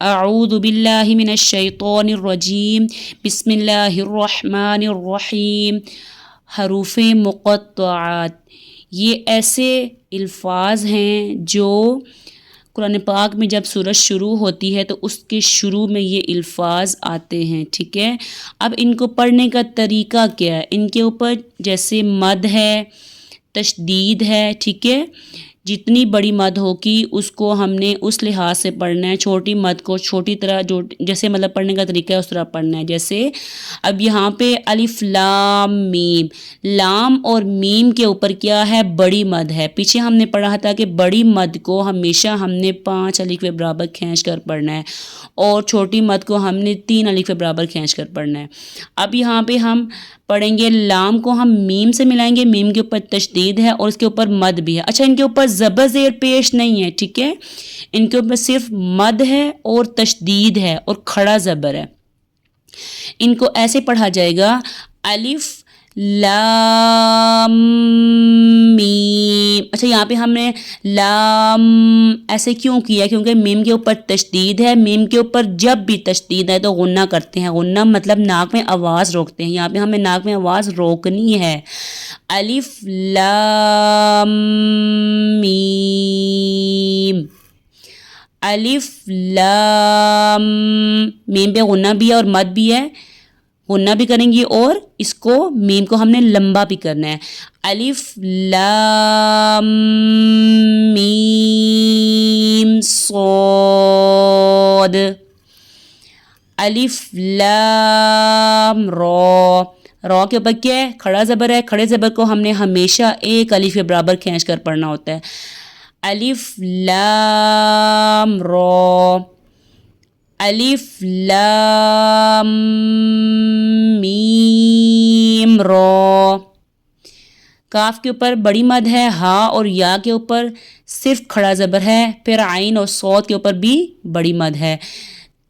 اعوذ باللہ من الشیطان الرجیم، بسم اللہ الرحمن الرحیم۔ حروف مقطعات یہ ایسے الفاظ ہیں جو قرآن پاک میں جب سورت شروع ہوتی ہے تو اس کے شروع میں یہ الفاظ آتے ہیں، ٹھیک ہے۔ اب ان کو پڑھنے کا طریقہ کیا ہے؟ ان کے اوپر جیسے مد ہے، تشدید ہے، ٹھیک ہے۔ جتنی بڑی مد ہوگی اس کو ہم نے اس لحاظ سے پڑھنا ہے، چھوٹی مد کو چھوٹی طرح جو جیسے مطلب پڑھنے کا طریقہ ہے اس طرح پڑھنا ہے۔ جیسے اب یہاں پہ الف لام میم، لام اور میم کے اوپر کیا ہے؟ بڑی مد ہے۔ پیچھے ہم نے پڑھا تھا کہ بڑی مد کو ہمیشہ ہم نے 5 الف کے برابر کھینچ کر پڑھنا ہے اور چھوٹی مد کو ہم نے 3 الف کے برابر کھینچ کر پڑھنا ہے۔ اب یہاں پہ ہم پڑھیں گے، لام کو ہم میم سے ملائیں گے، میم کے اوپر تشدید ہے اور اس کے اوپر مد بھی ہے۔ اچھا، ان کے اوپر زبر زیر پیش نہیں ہے، ٹھیک ہے، ان کے اوپر صرف مد ہے اور تشدید ہے اور کھڑا زبر ہے۔ ان کو ایسے پڑھا جائے گا، الف لام میم۔ اچھا، یہاں پہ ہم نے لام ایسے کیوں کیا؟ کیونکہ میم کے اوپر تشدید ہے، میم کے اوپر جب بھی تشدید ہے تو غنہ کرتے ہیں۔ غنہ مطلب ناک میں آواز روکتے ہیں، یہاں پہ ہمیں ناک میں آواز روکنی ہے۔ الف لام میم، الف لام میم پہ غنہ بھی ہے اور مد بھی ہے، غنہ بھی کریں گی اور اس کو میم کو ہم نے لمبا بھی کرنا ہے۔ الف لام میم صاد، الف لام را، را کے اوپر کیا ہے؟ کھڑا زبر ہے، کھڑے زبر کو ہم نے ہمیشہ 1 الف کے برابر کھینچ کر پڑھنا ہوتا ہے۔ الف لام را، الف لام میم را۔ کاف کے اوپر بڑی مد ہے، ہا اور یا کے اوپر صرف کھڑا زبر ہے، پھر عین اور صاد کے اوپر بھی بڑی مد ہے۔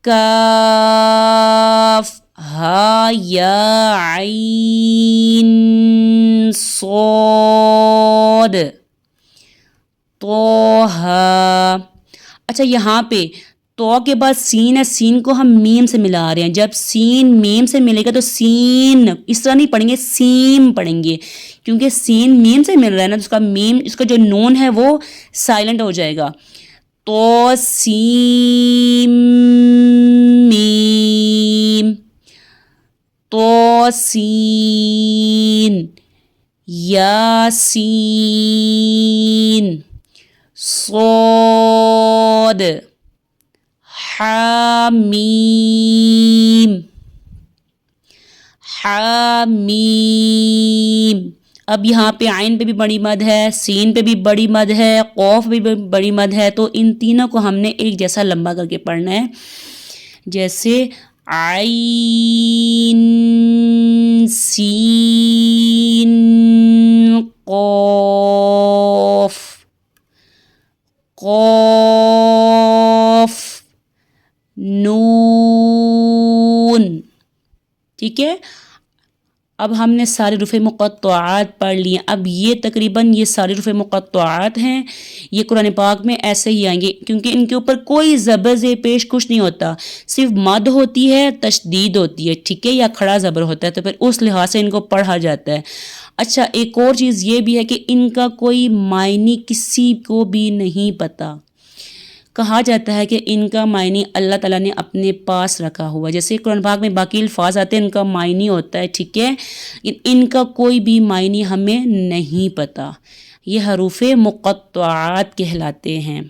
کاف ہا یا عین صاد طٰہٰ۔ اچھا، یہاں پہ تو کے بعد سین ہے، سین کو ہم میم سے ملا رہے ہیں۔ جب سین میم سے ملے گا تو سین اس طرح نہیں پڑھیں گے، سیم پڑھیں گے، کیونکہ سین میم سے مل رہا ہے نا، تو اس کا میم، اس کا جو نون ہے وہ سائلنٹ ہو جائے گا۔ تو سین میم، تو سین، یاسین، صاد، حامیم، حامیم۔ اب یہاں پہ عین پہ بھی بڑی مد ہے، سین پہ بھی بڑی مد ہے، قوف پہ بھی بڑی مد ہے، تو ان تینوں کو ہم نے ایک جیسا لمبا کر کے پڑھنا ہے۔ جیسے عین سین قاف، قاف نون، ٹھیک ہے۔ اب ہم نے سارے حروف مقطعات پڑھ لیے۔ اب یہ تقریباً یہ سارے حروف مقطعات ہیں، یہ قرآن پاک میں ایسے ہی آئیں گے، کیونکہ ان کے اوپر کوئی زبر زیر پیش کچھ نہیں ہوتا، صرف مد ہوتی ہے، تشدید ہوتی ہے، ٹھیک ہے، یا کھڑا زبر ہوتا ہے، تو پھر اس لحاظ سے ان کو پڑھا جاتا ہے۔ اچھا، ایک اور چیز یہ بھی ہے کہ ان کا کوئی معنی کسی کو بھی نہیں پتہ۔ کہا جاتا ہے کہ ان کا معنی اللہ تعالیٰ نے اپنے پاس رکھا ہوا، جیسے قرآن پاک میں باقی الفاظ آتے ہیں ان کا معنی ہوتا ہے، ٹھیک ہے، ان کا کوئی بھی معنی ہمیں نہیں پتہ۔ یہ حروف مقطعات کہلاتے ہیں۔